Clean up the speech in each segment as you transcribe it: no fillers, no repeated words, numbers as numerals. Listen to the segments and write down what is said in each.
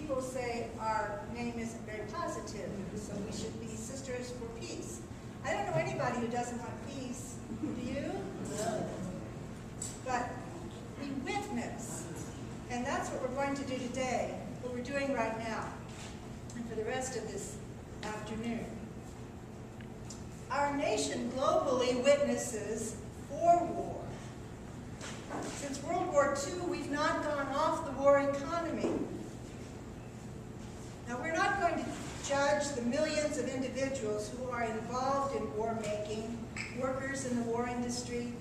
people say our name isn't very positive, so we should be Sisters for Peace. I don't know anybody who doesn't want peace. Do you? No. But we witness, and that's what we're going to do today, what we're doing right now, and for the rest of this afternoon. Our nation globally witnesses for war. Since World War II, we've not gone off the war economy. Now, we're not going to judge the millions of individuals who are involved in war making, workers in the war industry,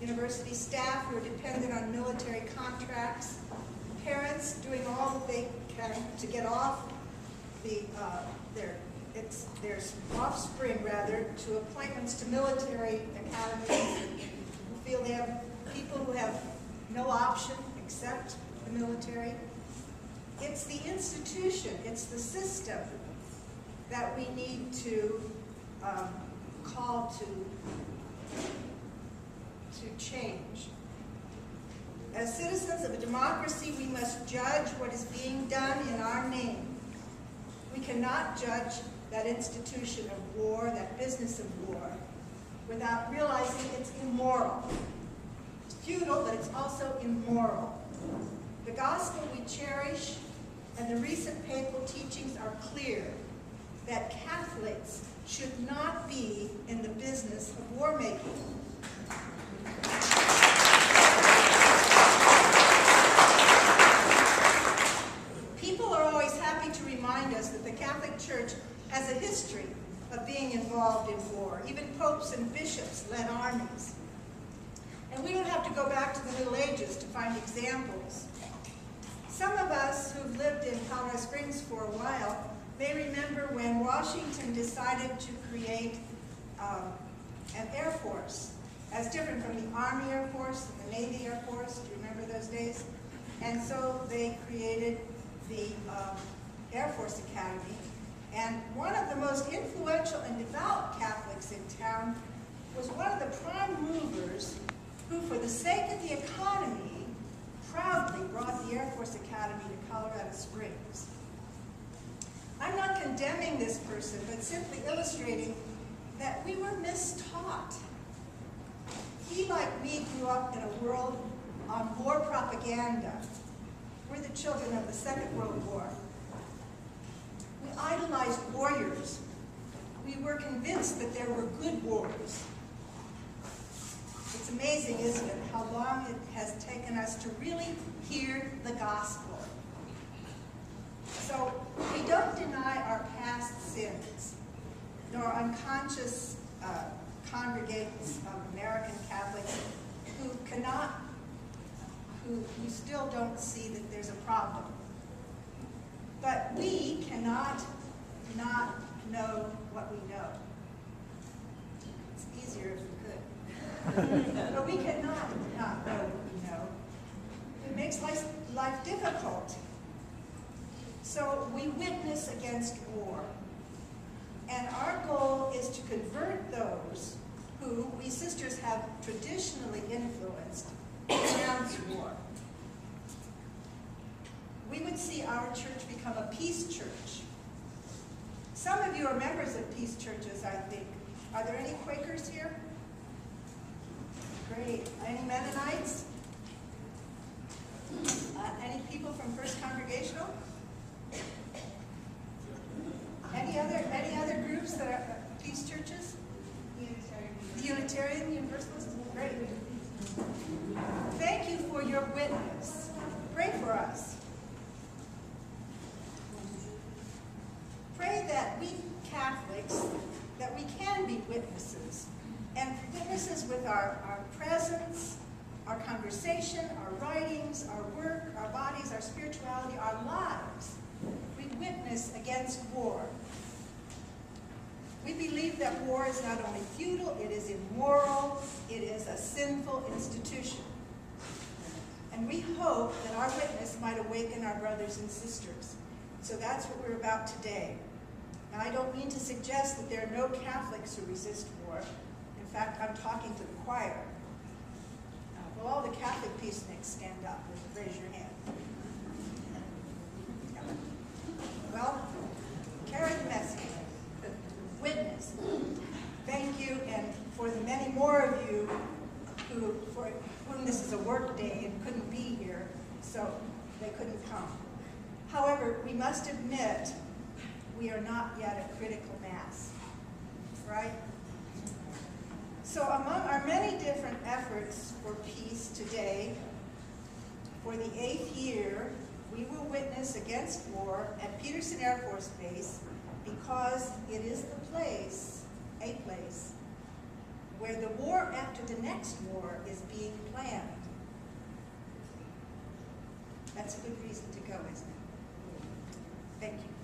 university staff who are dependent on military contracts, parents doing all that they can to get off their offspring, rather, to appointments to military academies, who feel they have people who have no option except the military. It's the institution, it's the system that we need to call to change. As citizens of a democracy, we must judge what is being done in our name. We cannot judge that institution of war, that business of war, without realizing it's immoral. It's futile, but it's also immoral. The gospel we cherish and the recent papal teachings are clear that Catholics should not be in the business of war making. People are always happy to remind us that the Catholic Church has a history of being involved in war. Even popes and bishops led armies. And we don't have to go back to the Middle Ages to find examples. Some of us who've lived in Colorado Springs for a while may remember when Washington decided to create an Air Force, as different from the Army Air Force and the Navy Air Force. Do you remember those days? And so they created the Air Force Academy. And one of the most influential and devout Catholics in town was one of the prime movers who, for the sake of the economy, proudly brought the Air Force Academy to Colorado Springs. I'm not condemning this person, but simply illustrating that we were mistaught. He, like me, grew up in a world on war propaganda. We're the children of the Second World War. We idolized warriors. We were convinced that there were good wars. It's amazing, isn't it, how long it has taken us to really hear the gospel. So we don't deny our past sins, nor unconscious congregants of American Catholics who still don't see that there's a problem. But we cannot not know what we know. It's easier if we could. But we cannot not know what we know. It makes life difficult. So we witness against war. And our goal is to convert those who we sisters have traditionally influenced to renounce war. We would see our church become a peace church. Some of you are members of peace churches, I think. Are there any Quakers here? Great. Any Mennonites? Any people from First Congregational? Any other groups that are peace churches? Unitarian Universalists? Great. Thank you for your witness. Pray for us. Pray that we Catholics, that we can be witnesses, and witnesses with our presence, our conversation, our writings, our work, our bodies, our spirituality, our lives. We witness against war. We believe that war is not only futile, it is immoral, it is a sinful institution. And we hope that our witness might awaken our brothers and sisters. So that's what we're about today. Now, I don't mean to suggest that there are no Catholics who resist war. In fact, I'm talking to the choir. Will all the Catholic peaceniks stand up and raise your hand? for the many more of you for whom this is a work day and couldn't be here, so they couldn't come. However, we must admit we are not yet a critical mass, right? So among our many different efforts for peace today, for the 8th year, we will witness against war at Peterson Air Force Base because it is the place, a place, where the war after the next war is being planned. That's a good reason to go, isn't it? Thank you.